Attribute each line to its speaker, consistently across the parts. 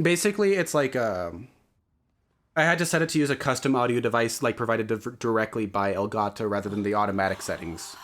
Speaker 1: Basically, it's like I had to set it to use a custom audio device like provided directly by Elgato rather than the automatic settings.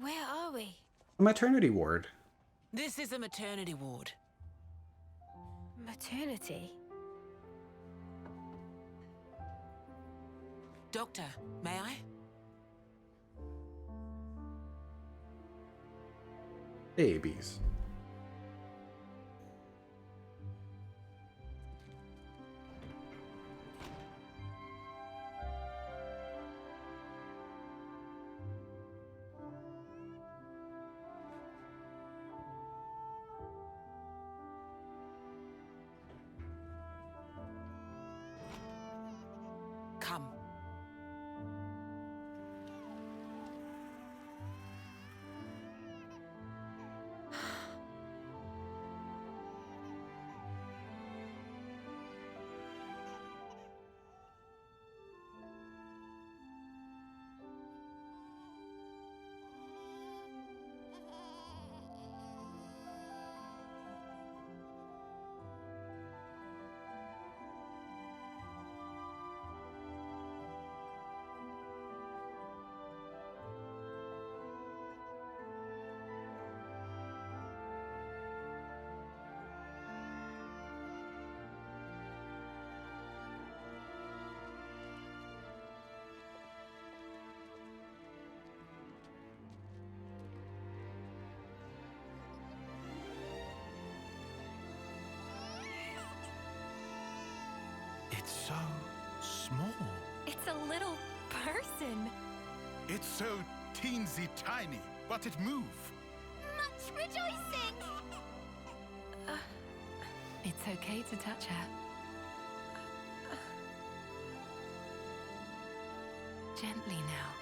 Speaker 2: Where are we?
Speaker 1: A maternity ward.
Speaker 3: This is a maternity ward.
Speaker 2: Maternity?
Speaker 3: Doctor, may I?
Speaker 1: Babies.
Speaker 3: Come.
Speaker 4: It's so small.
Speaker 2: It's a little person.
Speaker 4: It's so teensy tiny, but it moves.
Speaker 2: Much rejoicing!
Speaker 5: It's okay to touch her. Gently now.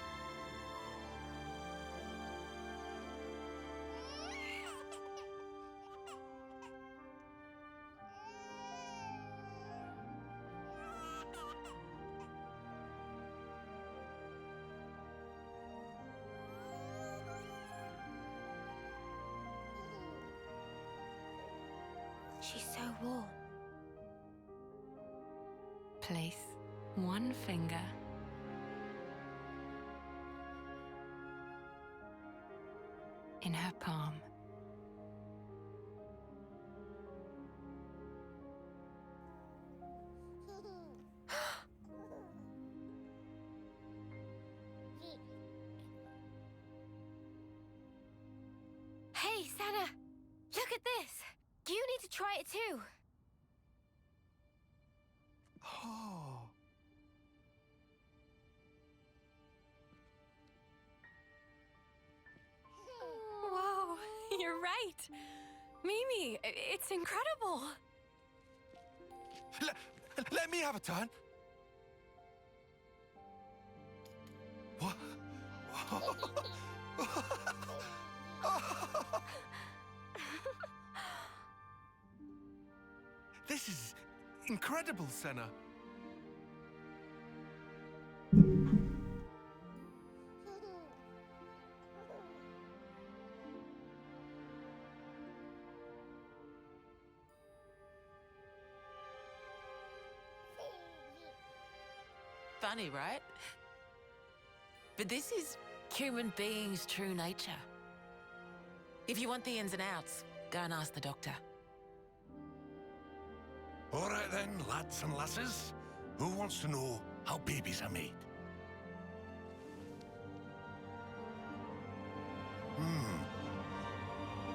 Speaker 2: She's so warm.
Speaker 5: Place one finger in her palm.
Speaker 2: Hey, Sana! Look at this! You need to try it too!
Speaker 4: Oh.
Speaker 2: Wow, you're right! Mimi, it's incredible!
Speaker 4: Let me have a turn. What? This is incredible, Senna.
Speaker 3: Funny, right? But this is human beings' true nature. If you want the ins and outs, go and ask the doctor.
Speaker 4: All right then, lads and lasses. Who wants to know how babies are made?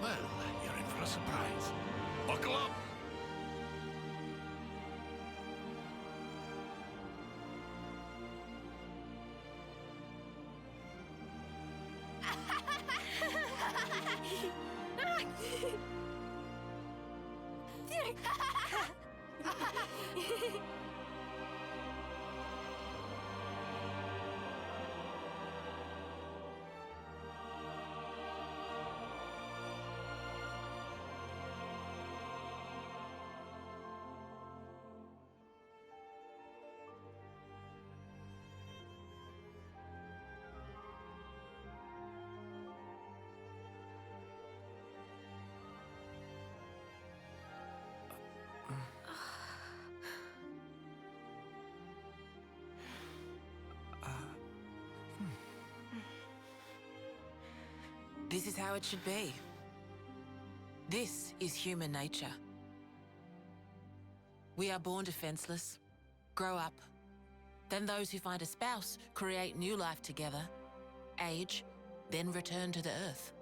Speaker 4: Well, you're in for a surprise. Buckle up!
Speaker 3: This is how it should be. This is human nature. We are born defenseless, grow up. Then those who find a spouse create new life together, age, then return to the earth.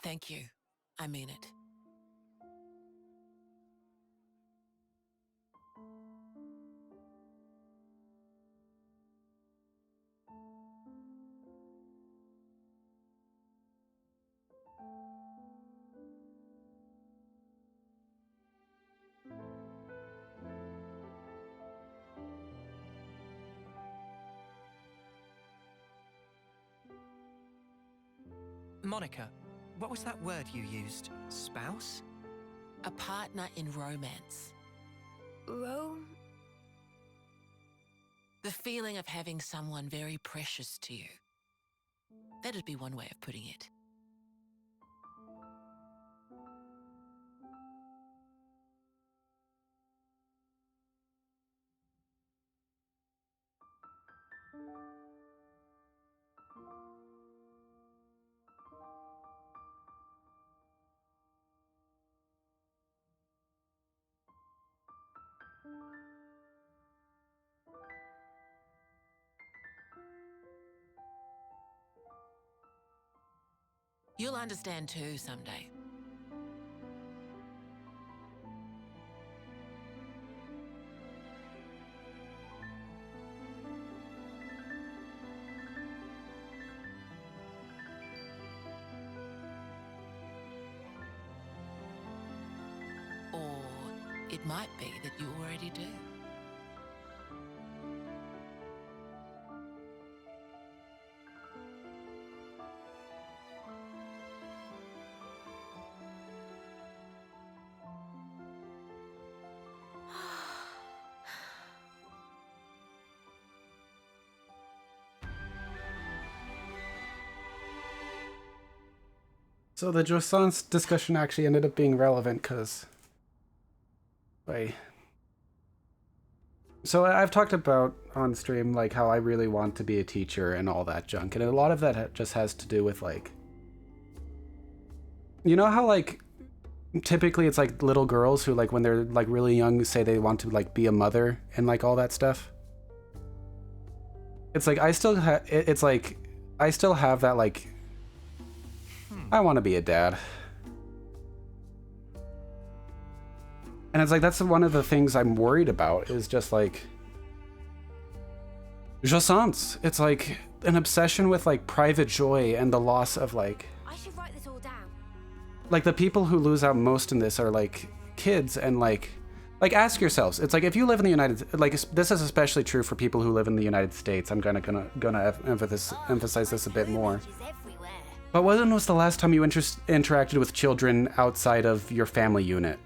Speaker 3: Thank you. I mean it.
Speaker 6: Monica, what was that word you used? Spouse?
Speaker 3: A partner in romance. The feeling of having someone very precious to you. That'd be one way of putting it. You'll understand too someday. Or it might be that you already do.
Speaker 1: So the Joseph's discussion actually ended up being relevant because... Wait. So I've talked about on stream, like, how I really want to be a teacher and all that junk. And a lot of that just has to do with, like... You know how, like, typically it's, like, little girls who, like, when they're, like, really young say they want to, like, be a mother and, like, all that stuff? It's, like, I still have... It's, like, I still have that, like... I want to be a dad. And it's like, that's one of the things I'm worried about, is just like... Jouissance. It's like an obsession with like private joy and the loss of like...
Speaker 2: I should write this all down.
Speaker 1: Like the people who lose out most in this are like kids, and like ask yourselves, it's like if you live in the this is especially true for people who live in the United States. I'm gonna emphasize this a bit more. But when was the last time you interacted with children outside of your family unit?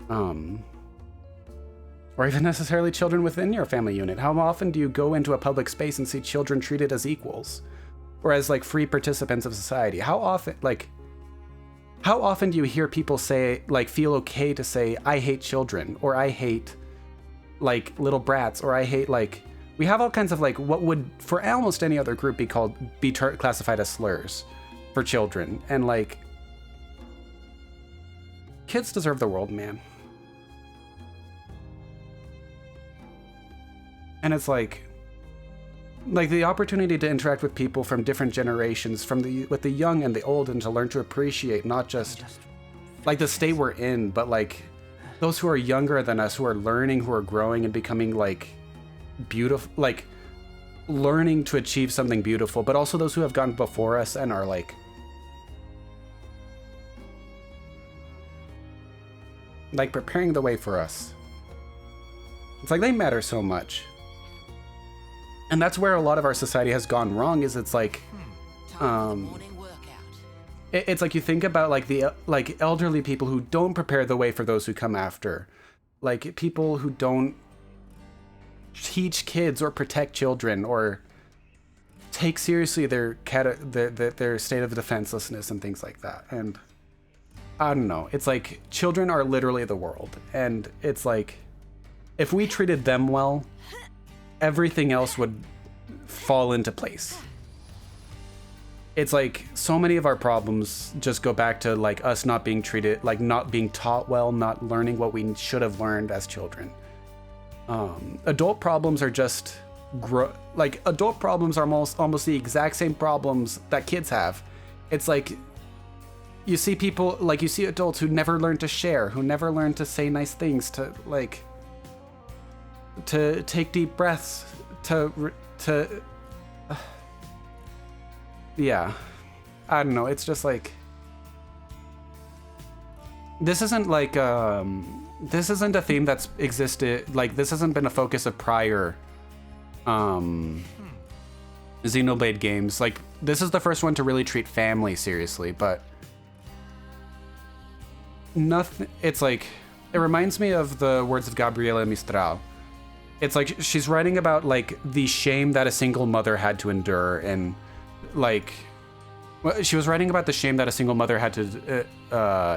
Speaker 1: Or even necessarily children within your family unit. How often do you go into a public space and see children treated as equals? Or as like free participants of society? How often do you hear people say, like, feel okay to say, I hate children, or I hate like little brats, or I hate like... We have all kinds of like what would for almost any other group be classified as slurs for children, and like kids deserve the world, man. And it's like the opportunity to interact with people from different generations, with the young and the old, and to learn to appreciate not just like the state we're in, but like those who are younger than us, who are learning, who are growing and becoming like beautiful, like learning to achieve something beautiful, but also those who have gone before us and are like preparing the way for us. It's like they matter so much. And that's where a lot of our society has gone wrong, is it's like it's like you think about like the elderly people who don't prepare the way for those who come after, like people who don't teach kids or protect children or take seriously their state of defenselessness and things like that. And I don't know. It's like children are literally the world, and it's like if we treated them well, everything else would fall into place. It's like so many of our problems just go back to like us not being treated, like not being taught well, not learning what we should have learned as children. Adult problems are just adult problems are almost the exact same problems that kids have. It's like you see people, like you see adults who never learn to share, who never learn to say nice things, to take deep breaths, yeah, I don't know. It's just like this isn't like this isn't a theme that's existed. Like this hasn't been a focus of prior Xenoblade games. Like this is the first one to really treat family seriously, but nothing. It's like it reminds me of the words of Gabriela Mistral. It's like she's writing about like the shame that a single mother had to endure, and like she was writing about the shame that a single mother had to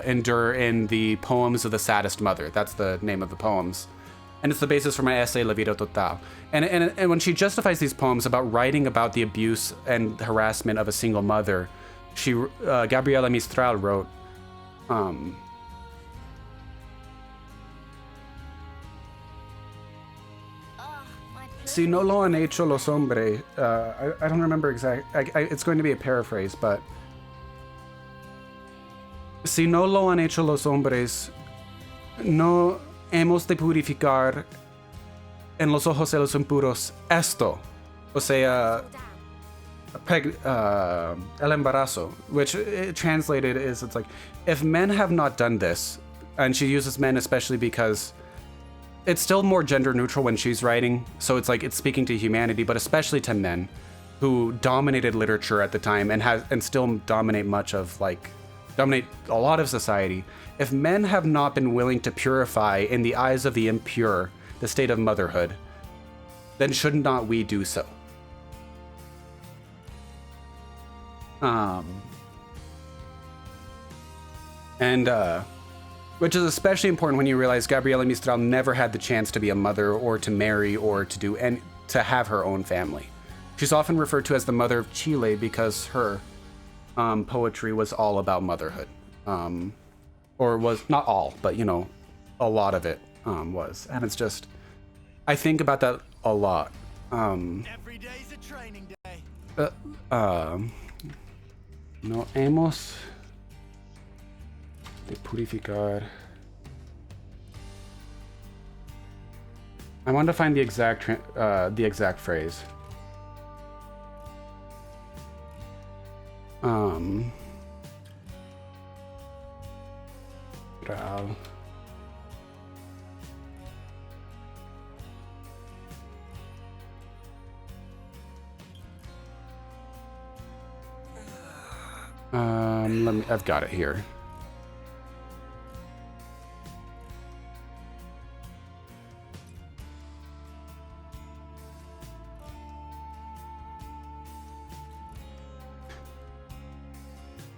Speaker 1: endure in the Poems of the Saddest Mother. That's the name of the poems, and it's the basis for my essay La Vida Total. And when she justifies these poems about writing about the abuse and harassment of a single mother, she Gabriela Mistral wrote, Si no lo han hecho los hombres, I don't remember it's going to be a paraphrase, but si no lo han hecho los hombres, no hemos de purificar en los ojos de los impuros esto, o sea, el embarazo, which translated is, it's like, if men have not done this, and she uses men especially because it's still more gender neutral when she's writing, so it's like it's speaking to humanity, but especially to men who dominated literature at the time and still dominate a lot of society. If men have not been willing to purify in the eyes of the impure the state of motherhood, then should not we do so? Which is especially important when you realize Gabriela Mistral never had the chance to be a mother or to marry or to have her own family. She's often referred to as the mother of Chile because her poetry was all about motherhood. Or was not all, but you know, a lot of it was. And it's just, I think about that a lot.
Speaker 7: Every day's a training day.
Speaker 1: No hemos de purificar. I want to find the exact phrase. Mistral. I've got it here.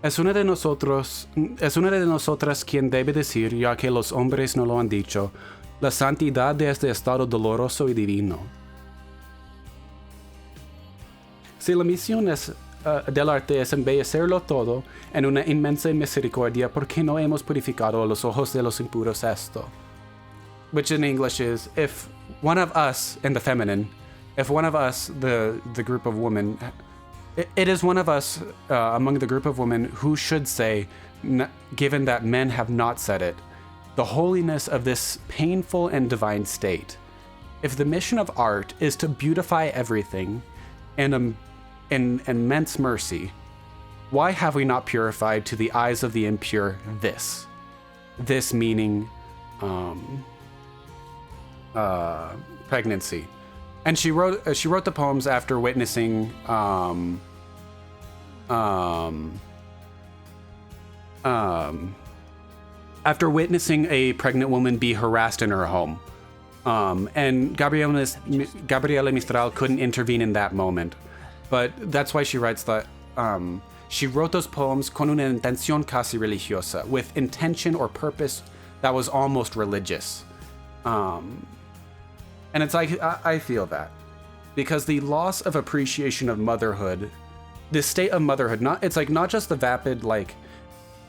Speaker 1: Es una de nosotras quien debe decir, ya que los hombres no lo han dicho, la santidad de este estado doloroso y divino. Si la misión del arte es embellecerlo todo en una inmensa misericordia, ¿por qué no hemos purificado a los ojos de los impuros esto? Which in English is, if one of us, in the feminine, if one of us, the group of women, it is one of us among the group of women who should say, given that men have not said it, the holiness of this painful and divine state. If the mission of art is to beautify everything and in immense mercy, why have we not purified to the eyes of the impure this? This meaning pregnancy. And she wrote the poems after witnessing a pregnant woman be harassed in her home. And Gabriela Mistral couldn't intervene in that moment. But that's why she writes that she wrote those poems con una intención casi religiosa, with intention or purpose that was almost religious. And it's like, I feel that. Because the loss of appreciation of motherhood, the state of motherhood, it's like not just the vapid, like,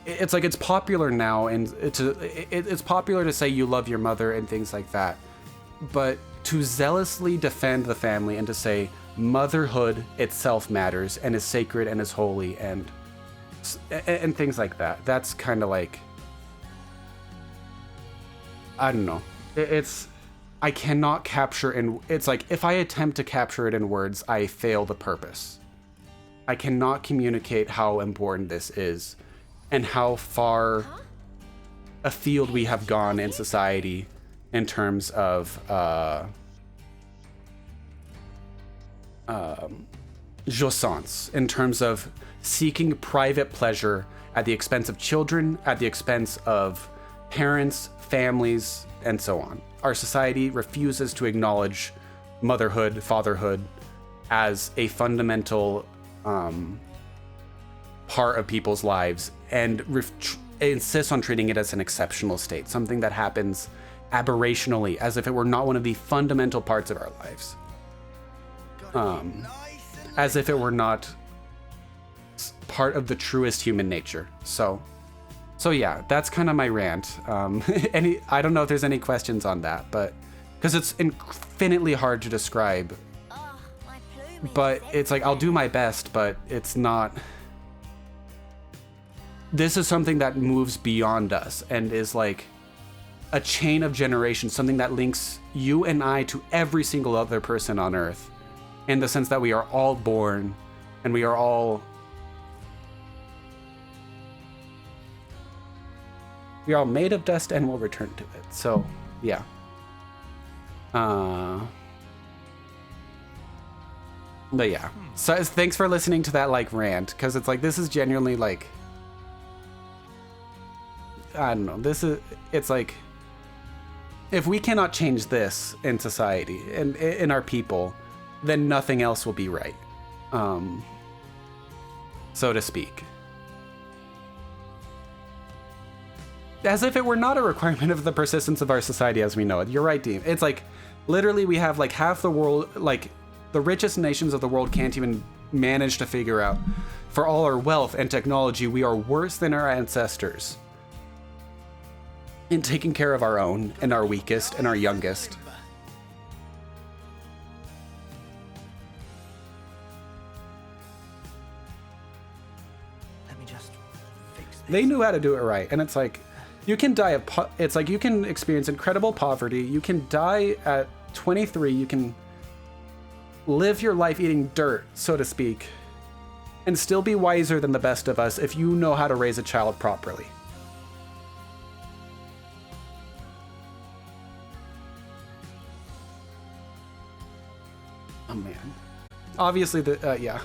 Speaker 1: it's like it's popular now, and it's popular to say you love your mother and things like that. But to zealously defend the family and to say motherhood itself matters and is sacred and is holy and things like that. That's kind of like, I don't know. I cannot capture it's like if I attempt to capture it in words, I fail the purpose. I cannot communicate how important this is and how far afield we have gone in society in terms of jouissance, in terms of seeking private pleasure at the expense of children, at the expense of parents, families, and so on. Our society refuses to acknowledge motherhood, fatherhood as a fundamental part of people's lives, and insists on treating it as an exceptional state, something that happens aberrationally, as if it were not one of the fundamental parts of our lives. As if it were not part of the truest human nature. So yeah, that's kind of my rant. I don't know if there's any questions on that, but because it's infinitely hard to describe. But it's like, I'll do my best, but it's not. This is something that moves beyond us and is like a chain of generations, something that links you and I to every single other person on Earth, in the sense that we are all born and we are all made of dust and will return to it. So yeah. But yeah, so thanks for listening to that like rant, because it's like, this is genuinely like, I don't know, it's like, if we cannot change this in society and in our people, then nothing else will be right, so to speak. As if it were not a requirement of the persistence of our society as we know it. You're right, Dean. It's like, literally we have like half the world, like the richest nations of the world can't even manage to figure out, for all our wealth and technology, we are worse than our ancestors in taking care of our own and our weakest and our youngest.
Speaker 6: Let me just fix this.
Speaker 1: They knew how to do it right, and it's like, you can die of it's like, you can experience incredible poverty, you can die at 23, you can live your life eating dirt, so to speak, and still be wiser than the best of us if you know how to raise a child properly. Oh man. Obviously, yeah.